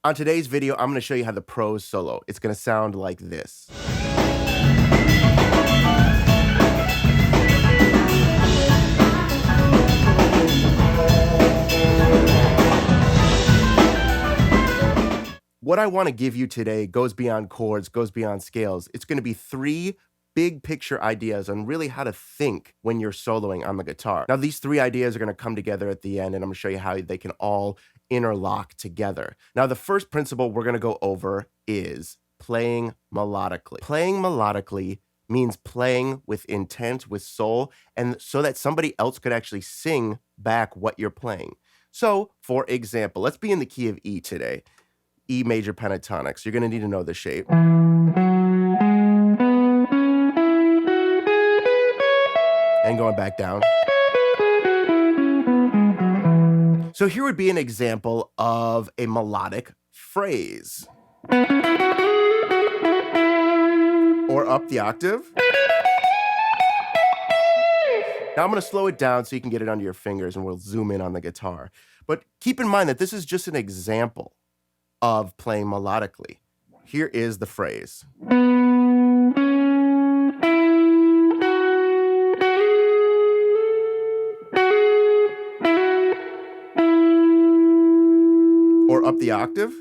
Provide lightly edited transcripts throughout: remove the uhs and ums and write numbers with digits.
On today's video, I'm going to show you how the pros solo. It's going to sound like this. What I want to give you today goes beyond chords, goes beyond scales. It's going to be 3 big picture ideas on really how to think when you're soloing on the guitar. Now, these 3 ideas are going to come together at the end, and I'm going to show you how they can all interlock together. Now, the first principle we're going to go over is playing melodically. Playing melodically means playing with intent, with soul, and so that somebody else could actually sing back what you're playing. So, for example, let's be in the key of E today. E major pentatonic. So you're going to need to know the shape. And going back down. So here would be an example of a melodic phrase. Or up the octave. Now I'm going to slow it down so you can get it under your fingers and we'll zoom in on the guitar. But keep in mind that this is just an example of playing melodically. Here is the phrase. Or up the octave.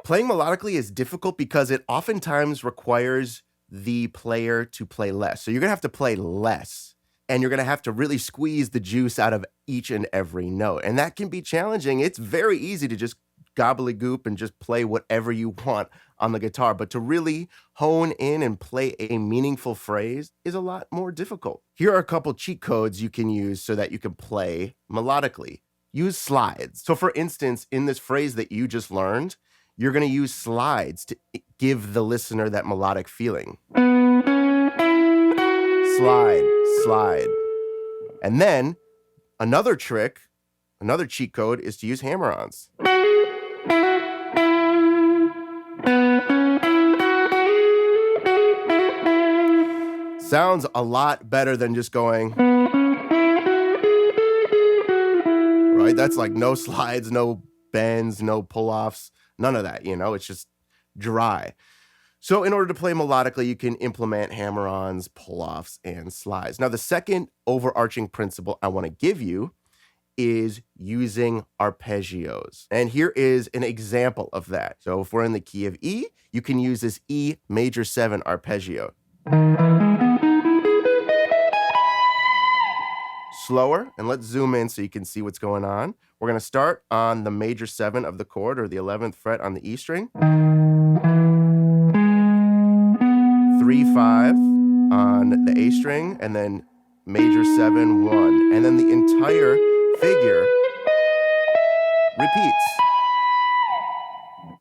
Playing melodically is difficult because it oftentimes requires the player to play less. So you're going to have to play less, and you're going to have to really squeeze the juice out of each and every note. And that can be challenging. It's very easy to just gobbledygook and just play whatever you want on the guitar. But to really hone in and play a meaningful phrase is a lot more difficult. Here are a couple cheat codes you can use so that you can play melodically. Use slides. So for instance, in this phrase that you just learned, you're going to use slides to give the listener that melodic feeling. Slide, slide. And then another trick, another cheat code is to use hammer-ons. Sounds a lot better than just going, right? That's like no slides, no bends, no pull-offs. None of that, it's just dry. So in order to play melodically, you can implement hammer-ons, pull-offs, and slides. Now, the second overarching principle I want to give you is using arpeggios. And here is an example of that. So if we're in the key of E, you can use this E major 7 arpeggio. Slower, and let's zoom in so you can see what's going on. We're going to start on the major 7 of the chord, or the 11th fret on the E string. 3-5 on the A string, and then major 7-1. And then the entire figure repeats.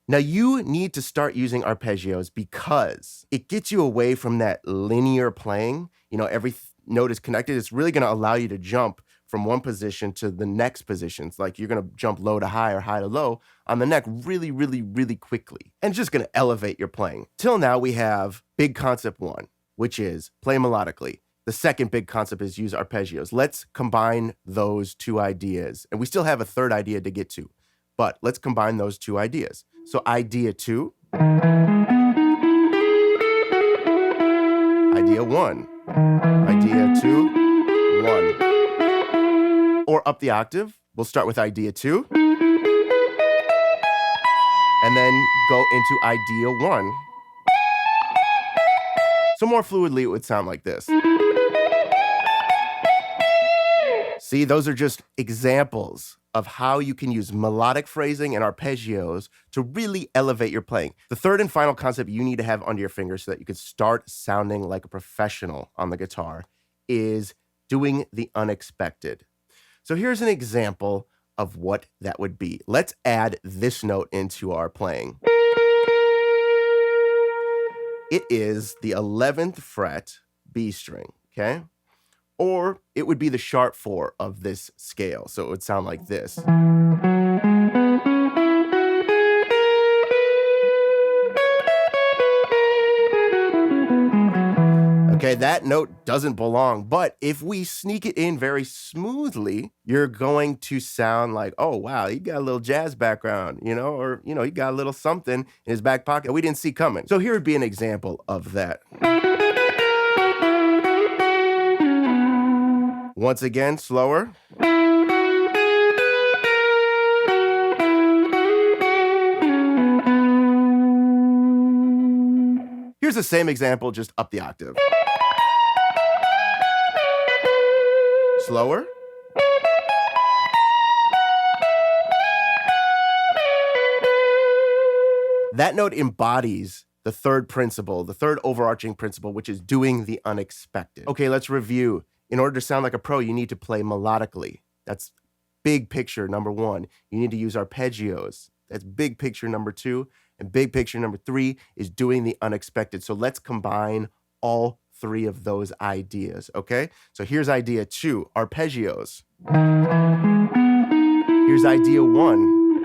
Now you need to start using arpeggios because it gets you away from that linear playing. Every note is connected. It's really going to allow you to jump from one position to the next position. It's like you're going to jump low to high or high to low on the neck really, really, really quickly. And it's just going to elevate your playing. Till now, we have big concept 1, which is play melodically. The second big concept is use arpeggios. Let's combine those 2 ideas. And we still have a third idea to get to, but let's combine those 2 ideas. So idea 2, idea 1, idea 2, 1. Or up the octave, we'll start with idea 2, and then go into idea 1. So more fluidly, it would sound like this. See, those are just examples of how you can use melodic phrasing and arpeggios to really elevate your playing. The third and final concept you need to have under your fingers so that you can start sounding like a professional on the guitar is doing the unexpected. So here's an example of what that would be. Let's add this note into our playing. It is the 11th fret B string, okay? Or it would be the sharp 4 of this scale. So it would sound like this. Okay, that note doesn't belong, but if we sneak it in very smoothly, you're going to sound like, oh, wow, he got a little jazz background, or, he got a little something in his back pocket we didn't see coming. So here would be an example of that. Once again, slower. Here's the same example, just up the octave. Slower. That note embodies the third principle, the third overarching principle, which is doing the unexpected. Okay, let's review. In order to sound like a pro, you need to play melodically. That's big picture number one. You need to use arpeggios. That's big picture number two. And big picture number three is doing the unexpected. So let's combine all three of those ideas, okay? So here's idea two, arpeggios. Here's idea one.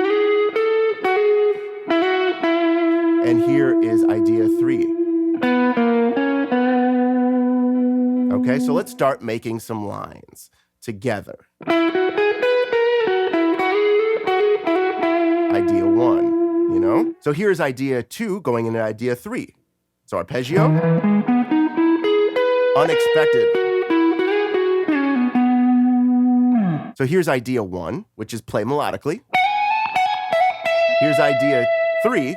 And here is idea three. Okay, so let's start making some lines together. Idea one, So here's idea two going into idea three. So arpeggio, unexpected. So here's idea one, which is play melodically. Here's idea three,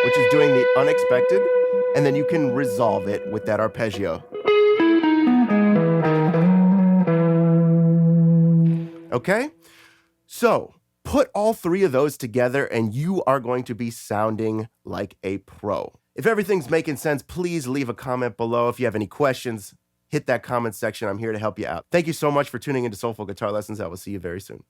which is doing the unexpected, and then you can resolve it with that arpeggio. Okay? So put all three of those together and you are going to be sounding like a pro. If everything's making sense, please leave a comment below. If you have any questions, hit that comment section. I'm here to help you out. Thank you so much for tuning into Soulful Guitar Lessons. I will see you very soon.